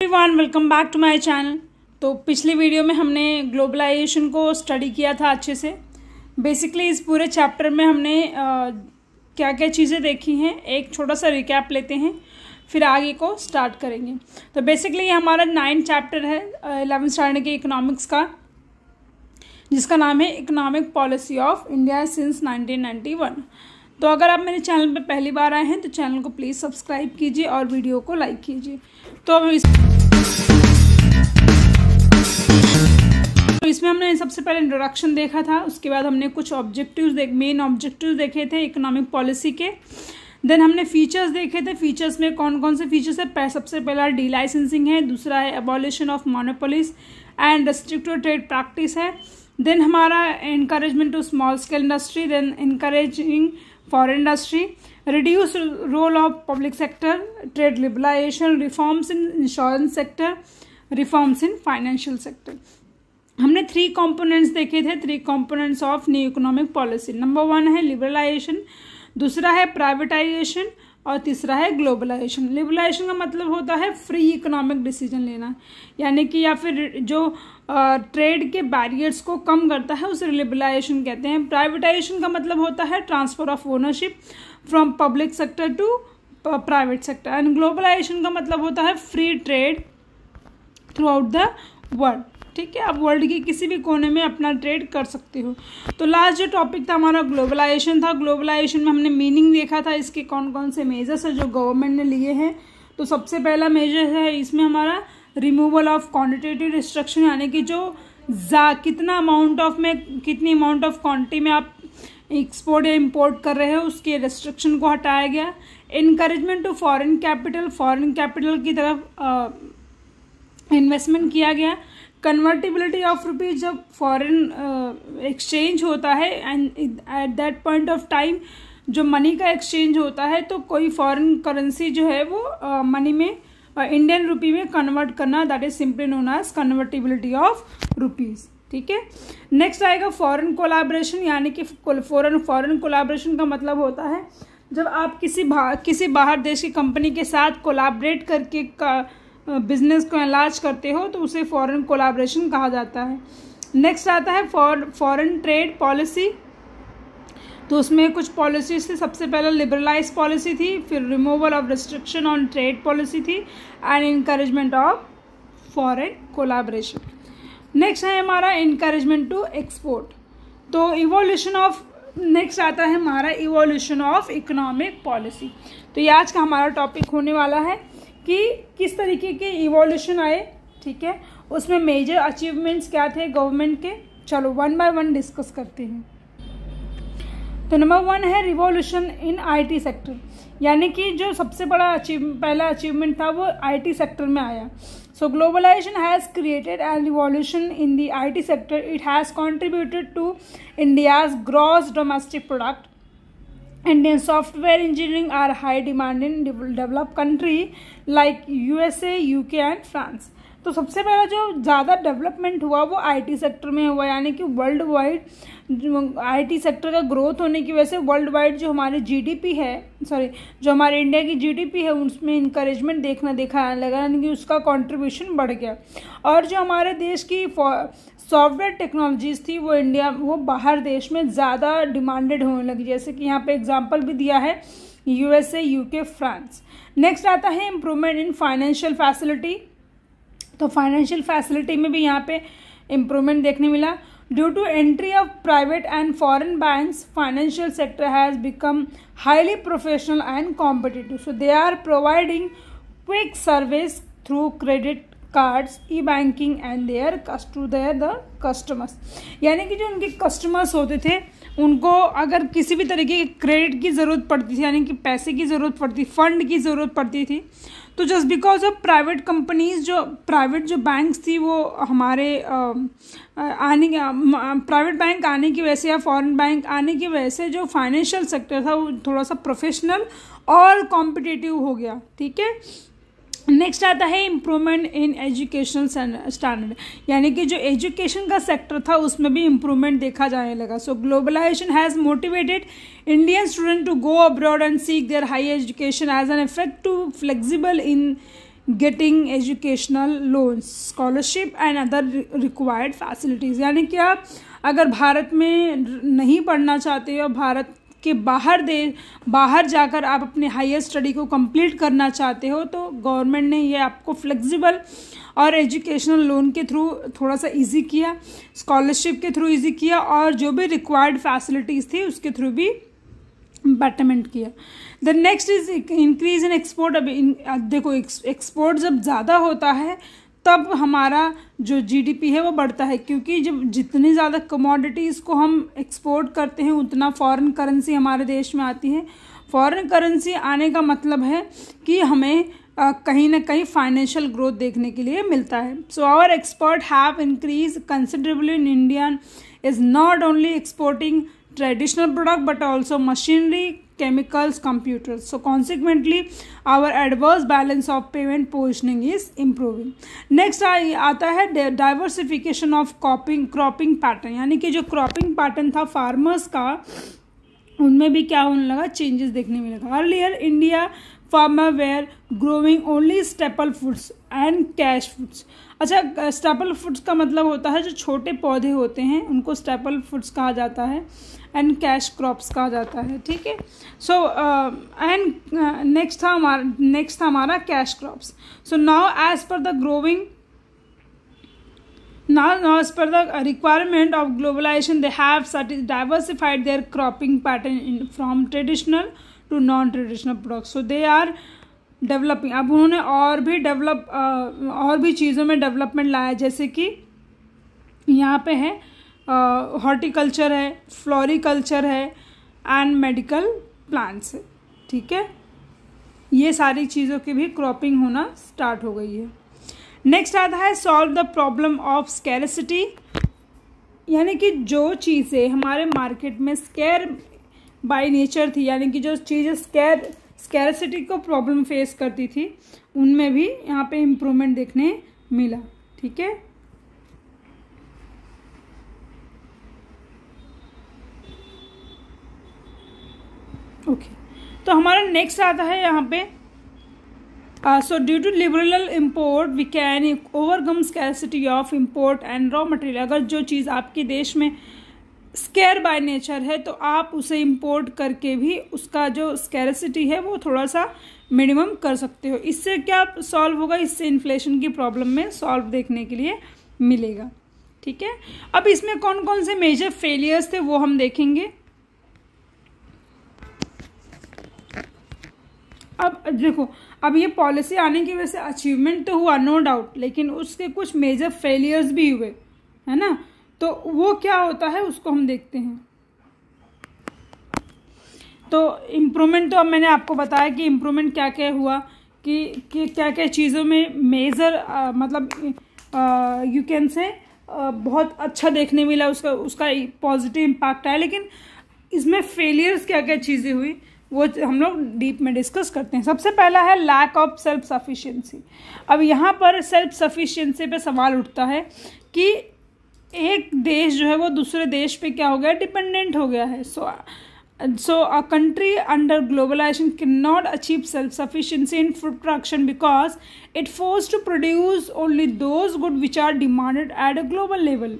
Everyone, welcome back to my channel. तो पिछली video में हमने ग्लोबलाइजेशन को स्टडी किया था अच्छे से। बेसिकली इस पूरे चैप्टर में हमने क्या क्या चीज़ें देखी हैं, एक छोटा सा रिकैप लेते हैं, फिर आगे को स्टार्ट करेंगे। तो बेसिकली ये हमारा 9th चैप्टर है 11th स्टैंडर्ड के इकोनॉमिक्स का, जिसका नाम है economic policy of India since 1991। तो अगर आप मेरे चैनल पर पहली बार आए हैं तो चैनल को प्लीज़ सब्सक्राइब कीजिए और वीडियो को लाइक कीजिए। तो अब इसमें हमने सबसे पहले इंट्रोडक्शन देखा था, उसके बाद हमने कुछ मेन ऑब्जेक्टिव्स देखे थे इकोनॉमिक पॉलिसी के। देन हमने फीचर्स देखे थे, फीचर्स में कौन कौन से फीचर्स है। सबसे पहला डी लाइसेंसिंग है, दूसरा है abolition of monopolies and restrictive trade practice है। देन हमारा encouragement to small scale industry, then encouraging foreign industry, reduce role of public sector, trade liberalization, reforms in insurance sector, reforms in financial sector। हमने 3 components देखे थे, 3 components of new economic policy. Number 1 है liberalisation, दूसरा है privatisation और तीसरा है globalisation. Liberalisation का मतलब होता है फ्री इकोनॉमिक डिसीजन लेना, यानी कि या फिर जो ट्रेड के बैरियर्स को कम करता है उसे लिबरलाइजेशन कहते हैं। प्राइवेटाइजेशन का मतलब होता है transfer of ownership from public sector to private sector. And globalization का मतलब होता है free trade throughout the world. ठीक है, आप वर्ल्ड के किसी भी कोने में अपना ट्रेड कर सकते हो। तो लास्ट जो टॉपिक था हमारा ग्लोबलाइजेशन था। ग्लोबलाइजेशन में हमने मीनिंग देखा था, इसके कौन कौन से मेजर्स है जो गवर्नमेंट ने लिए हैं। तो सबसे पहला मेजर है इसमें हमारा रिमूवल ऑफ क्वांटिटेटिव रिस्ट्रिक्शन, यानी कि जो कितना अमाउंट ऑफ में कितनी अमाउंट ऑफ क्वांटिटी में आप एक्सपोर्ट या इम्पोर्ट कर रहे हो उसके रेस्ट्रिक्शन को हटाया गया। इनकरेजमेंट टू फॉरेन कैपिटल की तरफ इन्वेस्टमेंट किया गया। कन्वर्टिबिलिटी ऑफ रुपीज, जब फॉरेन एक्सचेंज होता है and at that point of time जो मनी का एक्सचेंज होता है तो कोई फॉरेन करेंसी जो है वो मनी में इंडियन रुपी में कन्वर्ट करना, that is simply known as convertibility of rupees. ठीक है, नेक्स्ट आएगा फॉरेन कोलैबोरेशन, यानी कि फॉरेन कोलैबोरेशन का मतलब होता है जब आप किसी बाहर देश की कंपनी के साथ कोलैबोरेट करके बिजनेस को एनलार्ज करते हो तो उसे फॉरेन कोलैबोरेशन कहा जाता है। नेक्स्ट आता है फॉरेन ट्रेड पॉलिसी। तो उसमें कुछ पॉलिसीज थी, सबसे पहले लिबरलाइज पॉलिसी थी, फिर removal of restriction on trade policy थी and encouragement of foreign collaboration. Next है हमारा इनकरेजमेंट टू एक्सपोर्ट। तो इवोल्यूशन ऑफ नेक्स्ट आता है हमारा इवोल्यूशन ऑफ इकोनॉमिक पॉलिसी। तो ये आज का हमारा टॉपिक होने वाला है कि किस तरीके के इवोल्यूशन आए। ठीक है, उसमें मेजर अचीवमेंट्स क्या थे गवर्नमेंट के। चलो 1 by 1 डिस्कस करते हैं। तो नंबर 1 है रिवॉल्यूशन इन आईटी सेक्टर, यानी कि जो सबसे बड़ा पहला अचीवमेंट था वो आईटी सेक्टर में आया। So globalisation has created an revolution in the IT sector. It has contributed to India's gross domestic product. Indian software engineering are high demand in developed country like USA, UK and France। तो सबसे पहला जो ज़्यादा development हुआ वो IT sector में हुआ, यानी कि वर्ल्ड वाइड आईटी सेक्टर का ग्रोथ होने की वजह से वर्ल्ड वाइड जो हमारे जीडीपी है, जो हमारे इंडिया की जीडीपी है उसमें इंकरेजमेंट देखा लगा, यानी कि उसका कंट्रीब्यूशन बढ़ गया। और जो हमारे देश की सॉफ्टवेयर टेक्नोलॉजीज थी वो बाहर देश में ज़्यादा डिमांडेड होने लगी, जैसे कि यहाँ पे एग्जांपल भी दिया है USA, UK, फ्रांस। नेक्स्ट आता है इम्प्रूवमेंट इन फाइनेंशियल फैसिलिटी। तो फाइनेंशियल फैसिलिटी में भी यहाँ पे इम्प्रूवमेंट देखने मिला। Due to entry of private and foreign banks, financial sector has become highly professional and competitive. So they are providing quick service through credit cards, e banking and there the customers, यानी कि जो उनके customers होते थे उनको अगर किसी भी तरीके की क्रेडिट की ज़रूरत पड़ती थी, यानी कि पैसे की ज़रूरत पड़ती, फंड की ज़रूरत पड़ती थी, तो just because of private companies, private banks थी वो हमारे प्राइवेट बैंक आने की वजह से या फॉरेन बैंक आने की वजह से जो फाइनेंशियल सेक्टर था वो थोड़ा सा प्रोफेशनल और कॉम्पिटिटिव हो गया। ठीक है, नेक्स्ट आता है इम्प्रूवमेंट इन एजुकेशनल स्टैंडर्ड, यानी कि जो एजुकेशन का सेक्टर था उसमें भी इम्प्रूवमेंट देखा जाने लगा। So globalisation has motivated Indian student to go abroad and seek their high education as an effect to flexible in getting educational loans, scholarship and other required facilities. यानी कि आप अगर भारत में नहीं पढ़ना चाहते हो, भारत के बाहर जाकर आप अपने हायर स्टडी को कंप्लीट करना चाहते हो, तो गवर्नमेंट ने ये आपको फ्लेक्सिबल और एजुकेशनल लोन के थ्रू थोड़ा सा इजी किया, स्कॉलरशिप के थ्रू इजी किया, और जो भी रिक्वायर्ड फैसिलिटीज़ थी उसके थ्रू भी बेटरमेंट किया। The next is increase in export. अभी देखो एक्सपोर्ट जब ज़्यादा होता है तब हमारा जो जीडीपी है वो बढ़ता है, क्योंकि जब जितनी ज़्यादा कमोडिटीज़ को हम एक्सपोर्ट करते हैं उतना फॉरेन करेंसी हमारे देश में आती है। फॉरेन करेंसी आने का मतलब है कि हमें कहीं ना कहीं फाइनेंशियल ग्रोथ देखने के लिए मिलता है। So our export have increase considerably in India is not only exporting traditional product but also machinery, chemicals, computers. So consequently our adverse balance of payment positioning is improving. Next आता है diversification of cropping pattern, यानी कि जो cropping pattern था farmers का उनमें भी क्या होने लगा, चेंजेस देखने में लगा। Earlier India farmer were growing only staple foods and cash foods. अच्छा, स्टेपल फूड्स का मतलब होता है जो छोटे पौधे होते हैं उनको स्टेपल फूड्स कहा जाता है, एंड कैश क्रॉप्स कहा जाता है, ठीक है। सो एंड नेक्स्ट था हमारा cash crops. So now as per the requirement of globalization they have diversified their cropping pattern from traditional to non-traditional products. So they are developing. अब उन्होंने और भी चीज़ों में डेवलपमेंट लाया, जैसे कि यहाँ पे है हॉर्टिकल्चर है, फ्लोरिकल्चर है एंड मेडिकल प्लांट्स है, ठीक है। ये सारी चीज़ों की भी क्रॉपिंग होना स्टार्ट हो गई है। नेक्स्ट आता है solve the problem of scarcity, यानी कि जो चीज़ें हमारे मार्केट में स्केयर बाय नेचर थी, यानी कि जो चीज़ें स्कैरसिटी को प्रॉब्लम फेस करती थी, उनमें भी यहाँ पे इम्प्रूवमेंट देखने मिला, ठीक है। ओके, तो हमारा नेक्स्ट आता है यहाँ पे so due to liberal import we can overcome scarcity of import and raw material. अगर जो चीज़ आपके देश में स्केयर बाय नेचर है तो आप उसे इम्पोर्ट करके भी उसका जो स्कैरसिटी है वो थोड़ा सा मिनिमम कर सकते हो। इससे क्या सॉल्व होगा, इससे इन्फ्लेशन की प्रॉब्लम में सॉल्व देखने के लिए मिलेगा, ठीक है। अब इसमें कौन कौन से मेजर फेलियर्स थे वो हम देखेंगे। अब देखो, अब ये पॉलिसी आने की वजह से अचीवमेंट तो हुआ नो डाउट, लेकिन उसके कुछ मेजर फेलियर्स भी हुए, है ना। तो वो क्या होता है उसको हम देखते हैं। तो इम्प्रूवमेंट तो अब मैंने आपको बताया कि इम्प्रूवमेंट क्या क्या हुआ, कि क्या क्या चीज़ों में मेजर मतलब यू कैन से बहुत अच्छा देखने मिला, उसका पॉजिटिव इम्पैक्ट आया। लेकिन इसमें फेलियर्स क्या क्या चीज़ें हुई वो हम लोग डीप में डिस्कस करते हैं। सबसे पहला है लैक ऑफ सेल्फ सफिशिएंसी। अब यहाँ पर सेल्फ सफिशिएंसी पे सवाल उठता है कि एक देश जो है वो दूसरे देश पे क्या हो गया, डिपेंडेंट हो गया है। So a country under globalisation can not achieve self sufficiency in food production because it force to produce only those good which are demanded at a global level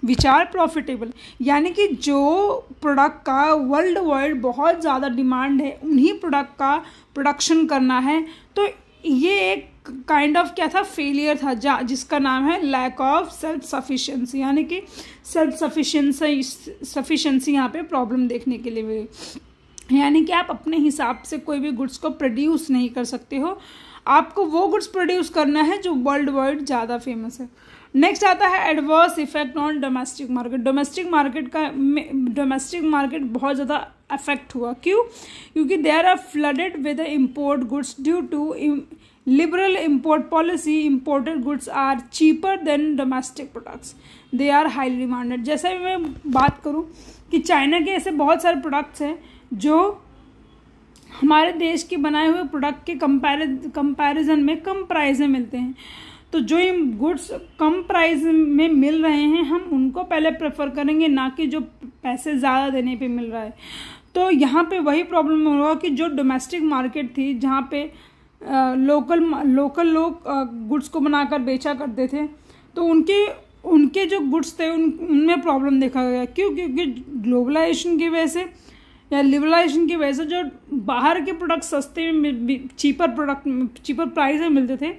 which are profitable. यानी कि जो product का world wide बहुत ज़्यादा demand है उन्हीं product का production करना है। तो ये एक काइंड ऑफ क्या था, फेलियर था, जिसका नाम है लैक ऑफ सेल्फ सफिशिएंसी। यानी कि सेल्फ सफिशिएंसी यहाँ पे प्रॉब्लम देखने के लिए मिली। यानी कि आप अपने हिसाब से कोई भी गुड्स को प्रोड्यूस नहीं कर सकते हो, आपको वो गुड्स प्रोड्यूस करना है जो वर्ल्ड वाइड ज़्यादा फेमस है। नेक्स्ट आता है adverse effect on domestic market. Domestic market बहुत ज़्यादा अफेक्ट हुआ। क्यों? क्योंकि they are flooded with import goods due to liberal import policy. Imported goods are cheaper than domestic products, they are highly demanded. जैसे मैं बात करूँ कि चाइना के ऐसे बहुत सारे प्रोडक्ट्स हैं जो हमारे देश के बनाए हुए प्रोडक्ट के कंपैरिजन में कम प्राइस में मिलते हैं। तो जो गुड्स कम प्राइस में मिल रहे हैं हम उनको पहले प्रेफर करेंगे, ना कि जो पैसे ज़्यादा देने पे मिल रहा है। तो यहाँ पे वही प्रॉब्लम होगा कि जो डोमेस्टिक मार्केट थी, जहाँ पे लोकल लोग गुड्स को बनाकर बेचा करते थे, तो उनके जो गुड्स थे उनमें प्रॉब्लम देखा गया। क्यों? क्योंकि ग्लोबलाइजेशन की वजह से या लिबरलाइजेशन की वजह से जो बाहर के प्रोडक्ट सस्ते में चीपर प्राइस में मिलते थे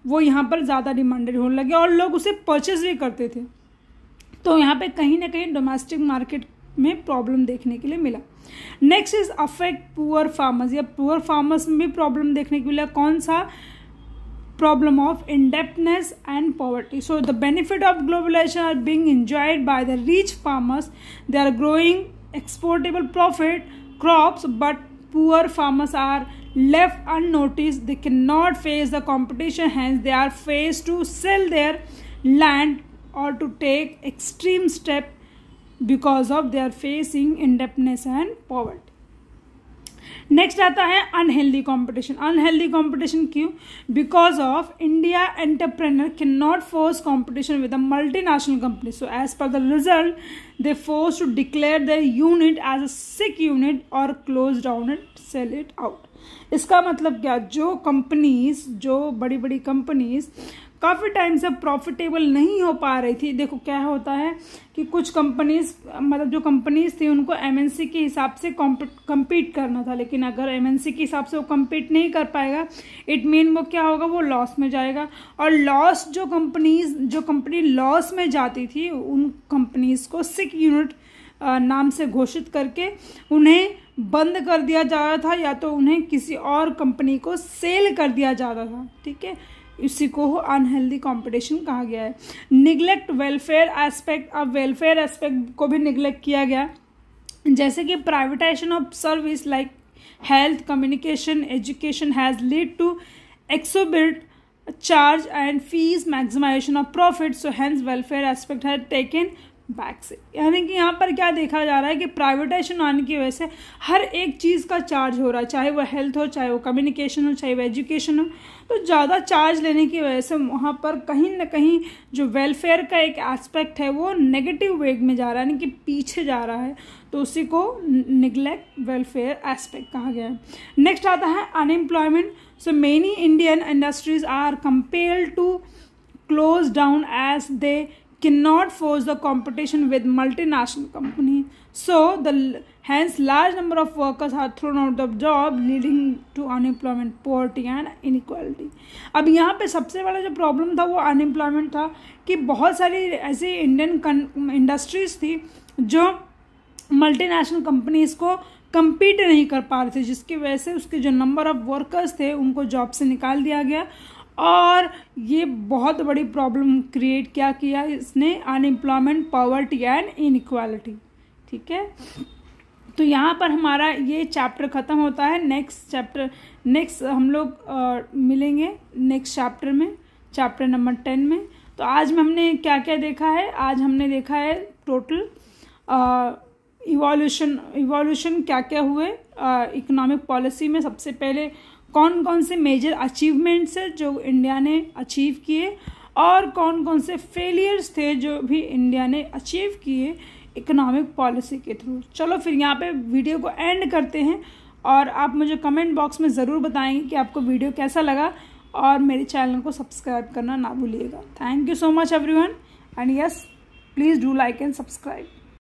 वो यहाँ पर ज़्यादा डिमांडेड होने लगे और लोग उसे परचेज भी करते थे। तो यहाँ पे कहीं ना कहीं डोमेस्टिक मार्केट में प्रॉब्लम देखने के लिए मिला। Next is affect poor farmers, या पुअर फार्मर्स में भी प्रॉब्लम देखने को मिला। कौन सा? Problem of indebtedness and poverty. So the benefit of globalization are being enjoyed by the rich farmers. They are growing exportable profit crops, but poor farmers are left unnoticed. They cannot face the competition, hence they are faced to sell their land or to take extreme step because of they are facing indebtedness and poverty. Next आता है unhealthy competition. Unhealthy competition क्यों? Because of India entrepreneur can not force competition with a multinational company, so as per the result they force to declare the unit as a sick unit और close down it, sell it out. इसका मतलब क्या? जो companies, जो बड़ी बड़ी companies काफ़ी time से प्रॉफिटेबल नहीं हो पा रही थी। देखो क्या होता है कि कुछ कंपनीज, मतलब जो कंपनीज थी उनको एमएनसी के हिसाब से कम्पीट करना था, लेकिन अगर एमएनसी के हिसाब से वो कम्पीट नहीं कर पाएगा, इट मीन वो क्या होगा? वो लॉस में जाएगा। और लॉस जो कंपनी लॉस में जाती थी उन कंपनीज को सिक यूनिट नाम से घोषित करके उन्हें बंद कर दिया जा रहा था, या तो उन्हें किसी और कंपनी को सेल कर दिया जा रहा था। ठीक है, इसी को अनहेल्दी कंपटीशन कहा गया है। निगलेक्ट वेलफेयर एस्पेक्ट, अब वेलफेयर एस्पेक्ट को भी निगलेक्ट किया गया, जैसे कि privatisation of service like health, communication, education has lead to exorbitant charge and fees, maximisation of profit, so hence welfare aspect has taken back से। यानी कि यहाँ पर क्या देखा जा रहा है कि प्राइवेटाइजेशन आने की वजह से हर एक चीज़ का चार्ज हो रहा है, चाहे वो हेल्थ हो, चाहे वो कम्युनिकेशन हो, चाहे वो एजुकेशन हो। तो ज़्यादा चार्ज लेने की वजह से वहाँ पर कहीं ना कहीं जो वेलफेयर का एक एस्पेक्ट है वो नेगेटिव वेग में जा रहा है, यानी कि पीछे जा रहा है। तो उसी को निगलेक्ट वेलफेयर एस्पेक्ट कहा गया है। नेक्स्ट आता है unemployment. So many Indian industries are compelled to close down as they cannot force the competition with multinational company, so hence large number of workers are thrown out of job, leading to unemployment, poverty and inequality. अब यहाँ पे सबसे बड़ा जो problem था वो unemployment था कि बहुत सारी ऐसी इंडियन इंडस्ट्रीज थी जो मल्टीनेशनल कंपनीज को compete नहीं कर पा रहे थे, जिसकी वजह से उसके जो नंबर ऑफ वर्कर्स थे उनको जॉब से निकाल दिया गया और ये बहुत बड़ी प्रॉब्लम क्रिएट क्या किया इसने? Unemployment, poverty and inequality. ठीक है, तो यहाँ पर हमारा ये चैप्टर ख़त्म होता है। नेक्स्ट हम लोग मिलेंगे नेक्स्ट चैप्टर में, चैप्टर नंबर 10 में। तो आज में हमने क्या क्या देखा है? आज हमने देखा है टोटल इवोल्यूशन क्या क्या हुए इकोनॉमिक पॉलिसी में। सबसे पहले कौन कौन से मेजर अचीवमेंट्स है जो इंडिया ने अचीव किए और कौन कौन से फेलियर्स थे जो भी इंडिया ने अचीव किए इकोनॉमिक पॉलिसी के थ्रू। चलो फिर यहाँ पे वीडियो को एंड करते हैं और आप मुझे कमेंट बॉक्स में ज़रूर बताएंगे कि आपको वीडियो कैसा लगा और मेरे चैनल को सब्सक्राइब करना ना भूलिएगा। Thank you so much everyone and yes please do like and subscribe.